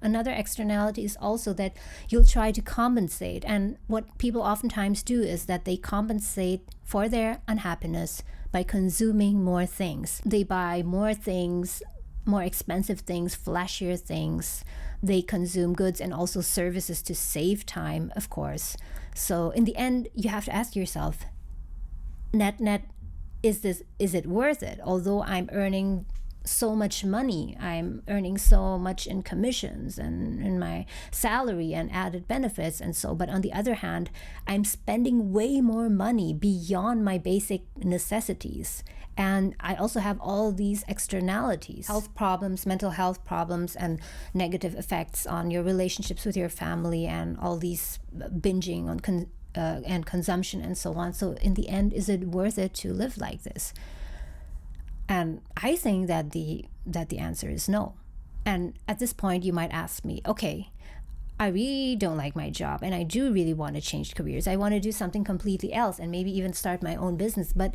another externality is also that you'll try to compensate. And what people oftentimes do is that they compensate for their unhappiness by consuming more things. They buy more things, more expensive things, flashier things. They consume goods and also services to save time, of course. So in the end, you have to ask yourself, net, is it worth it? Although I'm earning so much money, I'm earning so much in commissions and in my salary and added benefits and so, but on the other hand, I'm spending way more money beyond my basic necessities. And I also have all these externalities, health problems, mental health problems, and negative effects on your relationships with your family, and all these binging on and consumption and so on. So in the end, is it worth it to live like this? And I think that the answer is no. And at this point, you might ask me, okay, I really don't like my job, and I do really want to change careers. I want to do something completely else, and maybe even start my own business. But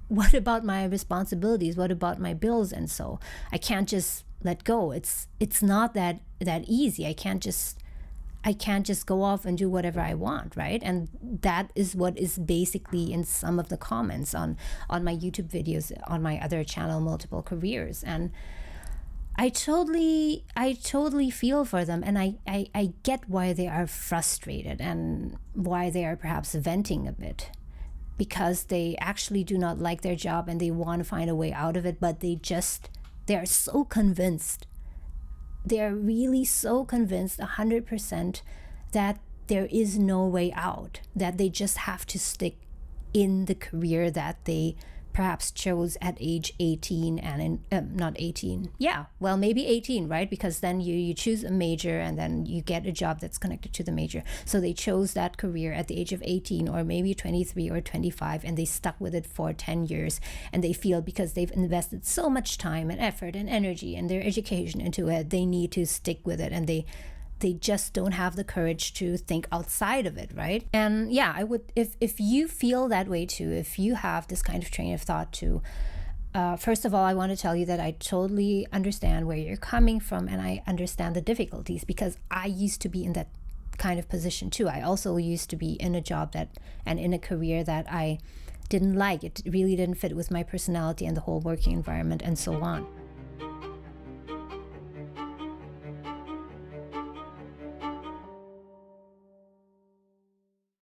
what about my responsibilities? What about my bills? And so I can't just let go. It's not that easy. I can't just go off and do whatever I want, right? And that is what is basically in some of the comments on my YouTube videos, on my other channel, Multiple Careers. And I totally feel for them, and I get why they are frustrated and why they are perhaps venting a bit, because they actually do not like their job and they want to find a way out of it, but they are so convinced. They are really so convinced 100% that there is no way out, that they just have to stick in the career that they perhaps chose at age 18 and not 18. Yeah, well, maybe 18, right? Because then you choose a major and then you get a job that's connected to the major. So they chose that career at the age of 18 or maybe 23 or 25, and they stuck with it for 10 years. And they feel because they've invested so much time and effort and energy and their education into it, they need to stick with it, and they just don't have the courage to think outside of it, right? And yeah, I would, if you feel that way too, if you have this kind of train of thought too, first of all, I want to tell you that I totally understand where you're coming from, and I understand the difficulties, because I used to be in that kind of position too. I also used to be in a job and in a career that I didn't like. It really didn't fit with my personality and the whole working environment and so on.